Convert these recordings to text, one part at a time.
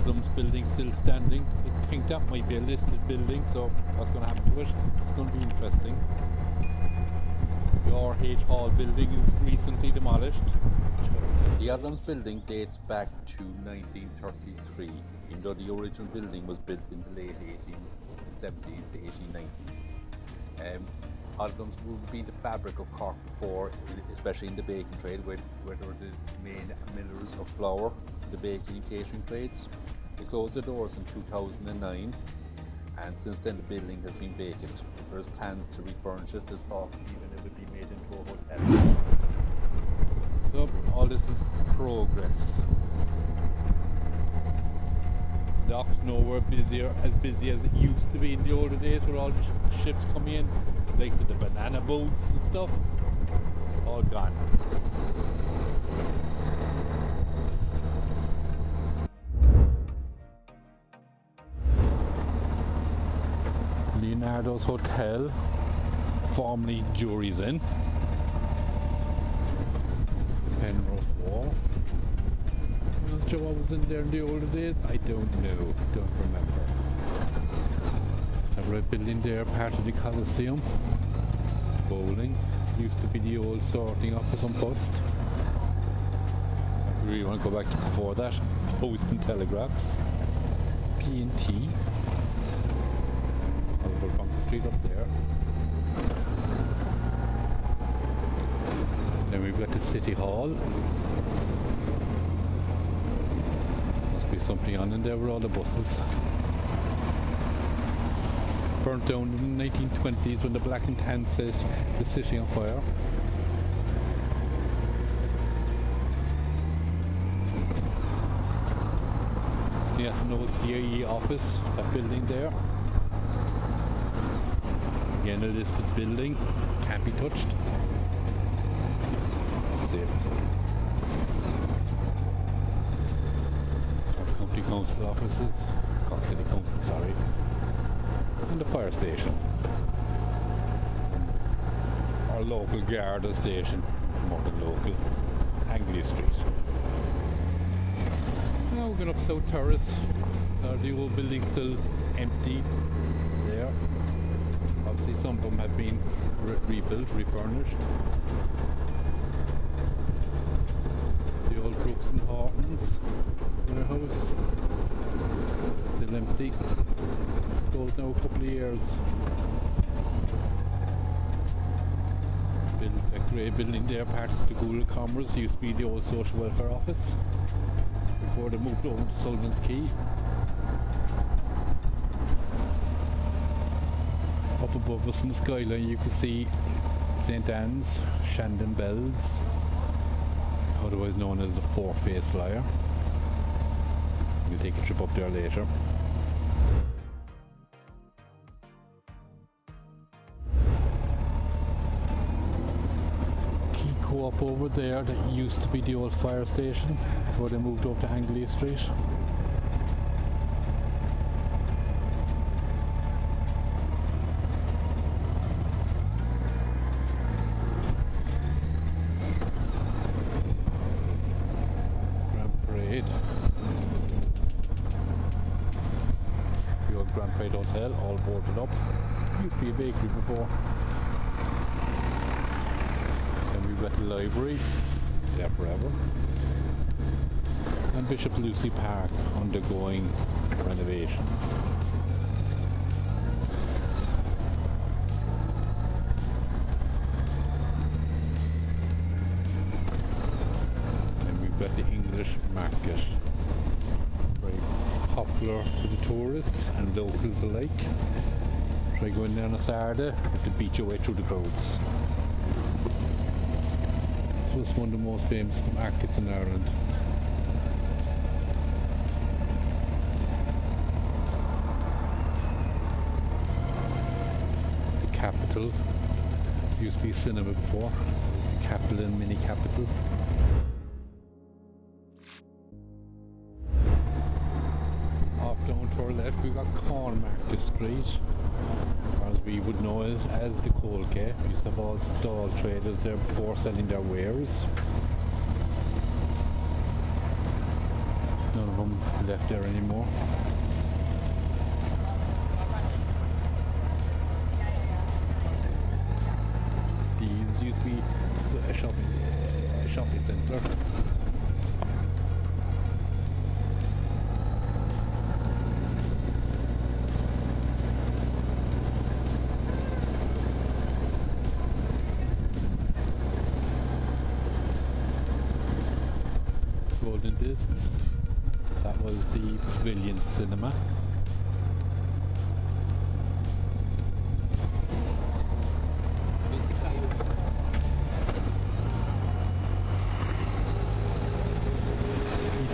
Ardham's building still standing. I think that might be a listed building, so what's going to happen to it? It's going to be interesting. The RH Hall building is recently demolished. The Ardham's building dates back to 1933, even though the original building was built in the late 1870s to 1890s. Ardham's would be the fabric of Cork before, especially in the baking trade, where they were the main millers of flour, the baking and catering trades. They closed their doors in 2009, and since then the building has been vacant. There's plans to refurnish it. There's talk even it would be made into a hotel. So all this is progress. The docks nowhere as busy as it used to be in the older days, where all the ships come in, like the banana boats and stuff, all gone. Leonardo's Hotel, formerly Jury's Inn. Penrose Wharf. I'm not sure what was in there in the older days. I don't know. Don't remember. A red building there, part of the Coliseum. Bowling. Used to be the old sorting office on Post. If we really want to go back to before that, Post and Telegraphs. P&T. Oliver Bunk Street up there. Then we've got the City Hall. Must be something on in there with all the buses. Burnt down in the 1920s when the Black and Tan set the city on fire. Yes, an old CIE office, that building there. Again, a listed building, can't be touched. Cork County Council offices, Cork City Council, sorry, and the fire station. Our local Garda station, more than local, Anglia Street. Now we're going up South Terrace. The old building's still empty there. Obviously some of them have been rebuilt, refurnished. Brooks and Hortons warehouse still empty. It's closed now a couple of years. A grey building there, part of the School of Commerce, used to be the old social welfare office before they moved over to Sullivan's Quay. Up above us in the skyline you can see St Anne's, Shandon Bells, otherwise known as the Four-Faced Liar. We'll take a trip up there later. Key Co-op over there, that used to be the old fire station before they moved over to Anglia Street. Hotel, all boarded up. Used to be a bakery before. Then we've got the library, there forever. And Bishop Lucy Park, undergoing renovations. Then we've got the English Market. Popular for the tourists and locals alike. Try going down a Saturday to beat your way through the crowds. It's just one of the most famous markets in Ireland. The Capitol used to be a cinema before. It was the Capitol and Mini Capitol. Down to our left we've got Cornmarket Street, or as we would know it as the Coal Quay. We used to have all stall traders there before selling their wares. None of them left there anymore. These used to be a shopping centre. Golden discs. That was the Pavilion Cinema.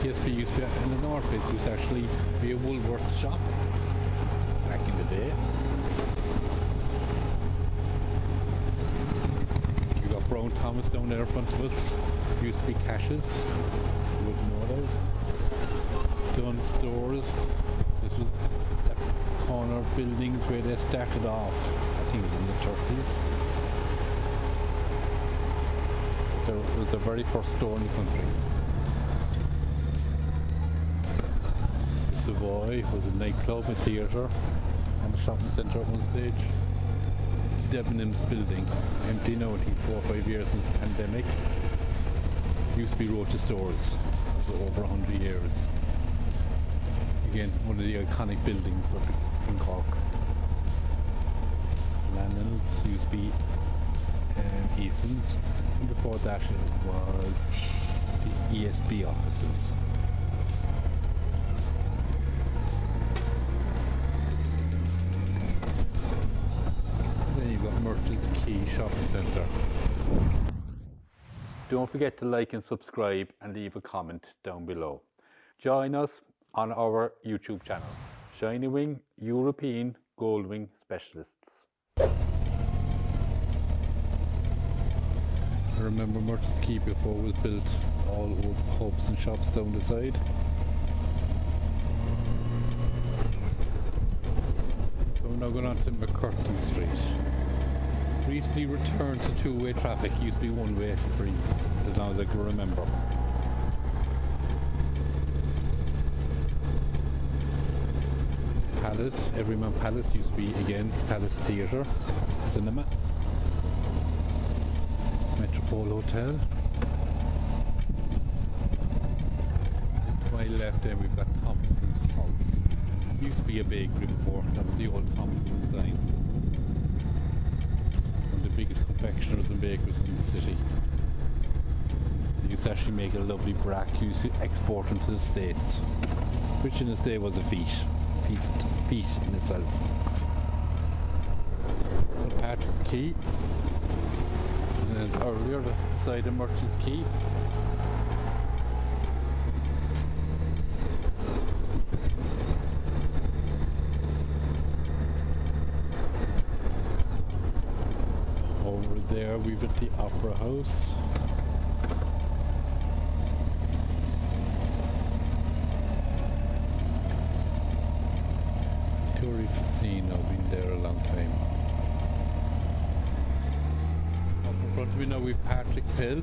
ETSB used to be in the north. It used to actually be a Woolworths shop back in the day. We got Brown Thomas down there in front of us. Used to be Cash's. You wouldn't know those. Dunn Stores. This was the corner buildings where they started off. I think it was in the 30s. It was the very first store in the country. The Savoy was a nightclub, a theatre, and a shopping centre at one stage. Debenhams building, empty now, I think 4 or 5 years since the pandemic. Used to be Rocha Stores for over 100 years. Again, one of the iconic buildings up in Cork. Lannon's used to be Eason's, and before that it was the ESB offices. Then you've got Merchants Quay Shopping Centre. Don't forget to like and subscribe and leave a comment down below. Join us on our YouTube channel, Shiny Wing European Goldwing Specialists. I remember Merchants Quay before it was built, all old pubs and shops down the side. So we're now going on to McCurtain Street. Recently returned to two-way traffic. Used to be one-way free, as long as I can remember. Palace, Everyman Palace used to be again Palace Theatre, Cinema, Metropole Hotel. To my left there we've got Thompson's House. Used to be a bakery before, that was the old Thompson sign. One of the biggest confectioners and bakers in the city. They used to actually make a lovely brack, used to export them to the States, which in this day was a feat in itself. St. Patrick's Quay, and then earlier that's the side of Merchants Quay. Over there we've got the Opera House. Casino, been there a long time. Up in front of me now we've Patrick's Hill.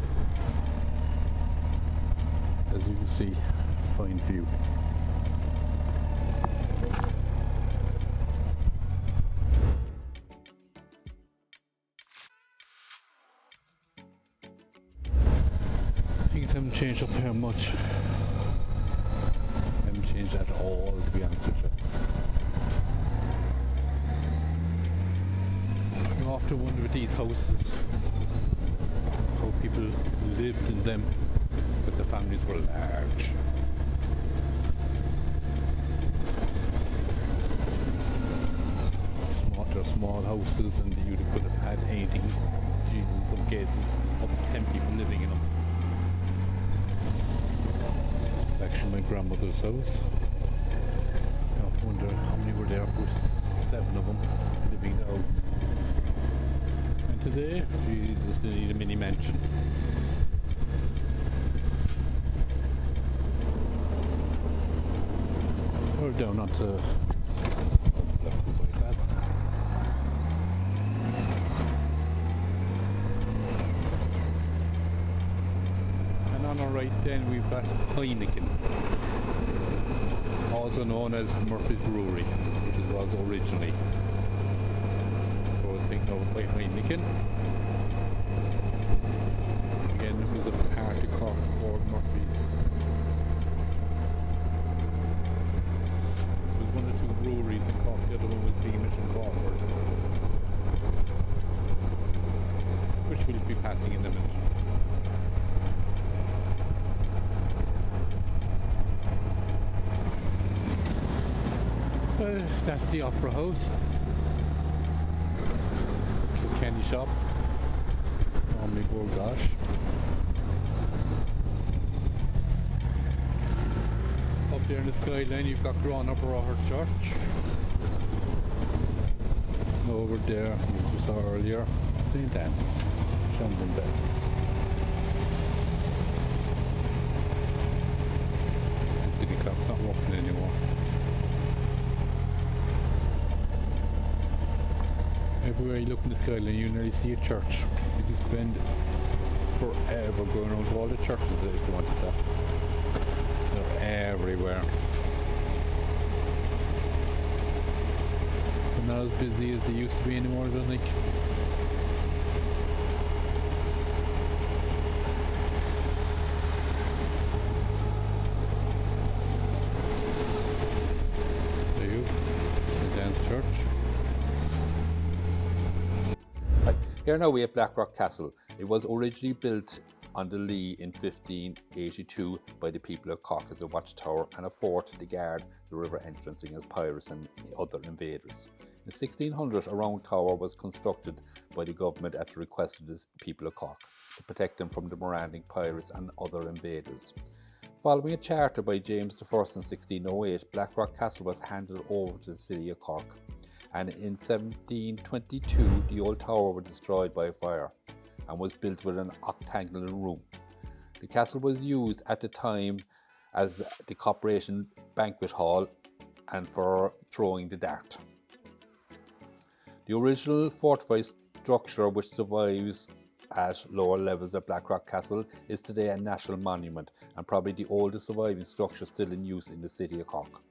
As you can see, fine view. Things haven't changed up here much. Haven't changed at all, to be honest with you. I often wonder with these houses how people lived in them, but the families were large. They're small houses, and you could have had anything, Jesus, in some cases, up to 10 people living in them. It's actually my grandmother's house. I often wonder how many were there. There were 7 of them living in the house. Today, Jesus, they need a mini mansion. We're down onto bypass. And on our right then we've got Heineken. also known as Murphy's Brewery, which it was originally. So I was thinking of quite Heineken. Again, it was a part of Cork before Murphy's. There was one or two breweries in Cork, the other one was Beamish and Crawford, which we'll be passing in a minute. That's the Opera House. Candy shop. Normally go gosh. Up there in the skyline you've got Grown-Up Roher Church. Over there, as we saw earlier, St. Anne's, Shandon Bells. The city clock's not working anymore. Everywhere you look in the skyline you nearly see a church. You can spend forever going around to all the churches if you wanted that. They're everywhere. They're not as busy as they used to be anymore, I don't think. There you go, St. Anne's Church. Here now we have Blackrock Castle. It was originally built on the Lee in 1582 by the people of Cork as a watchtower and a fort to guard the river entrance against pirates and other invaders. In 1600, a round tower was constructed by the government at the request of the people of Cork to protect them from the marauding pirates and other invaders. Following a charter by James I in 1608, Blackrock Castle was handed over to the city of Cork. And in 1722 the old tower was destroyed by a fire and was built with an octagonal room. The castle was used at the time as the corporation banquet hall and for throwing the dart. The original fortified structure, which survives at lower levels of Blackrock Castle, is today a national monument and probably the oldest surviving structure still in use in the city of Cork.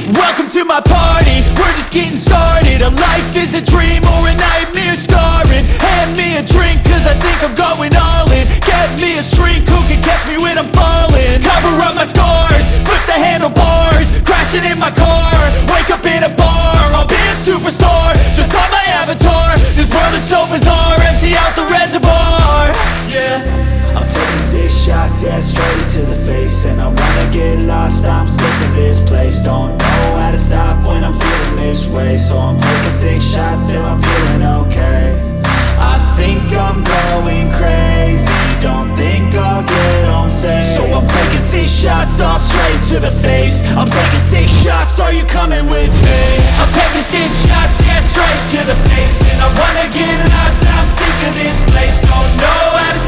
Welcome to my party, we're just getting started. A life is a dream or a nightmare scarring. Hand me a drink cause I think I'm going all in. Get me a shrink who can catch me when I'm falling. Cover up my scars, flip the handlebars. Crashing in my car, wake up in a bar. I'll be a superstar, just on my avatar. This world is so bizarre, empty out the reservoir. Yeah, I'm taking 6 shots, yeah, straight to the face. And I wanna get lost, I'm sick of this place. Don't know how to stop when I'm feeling this way. So I'm taking 6 shots till I'm feeling okay. I think I'm going crazy, don't think I'll get home safe. So I'm taking 6 shots all straight to the face. I'm taking 6 shots, are you coming with me? I'm taking 6 shots, yeah, straight to the face. And I wanna get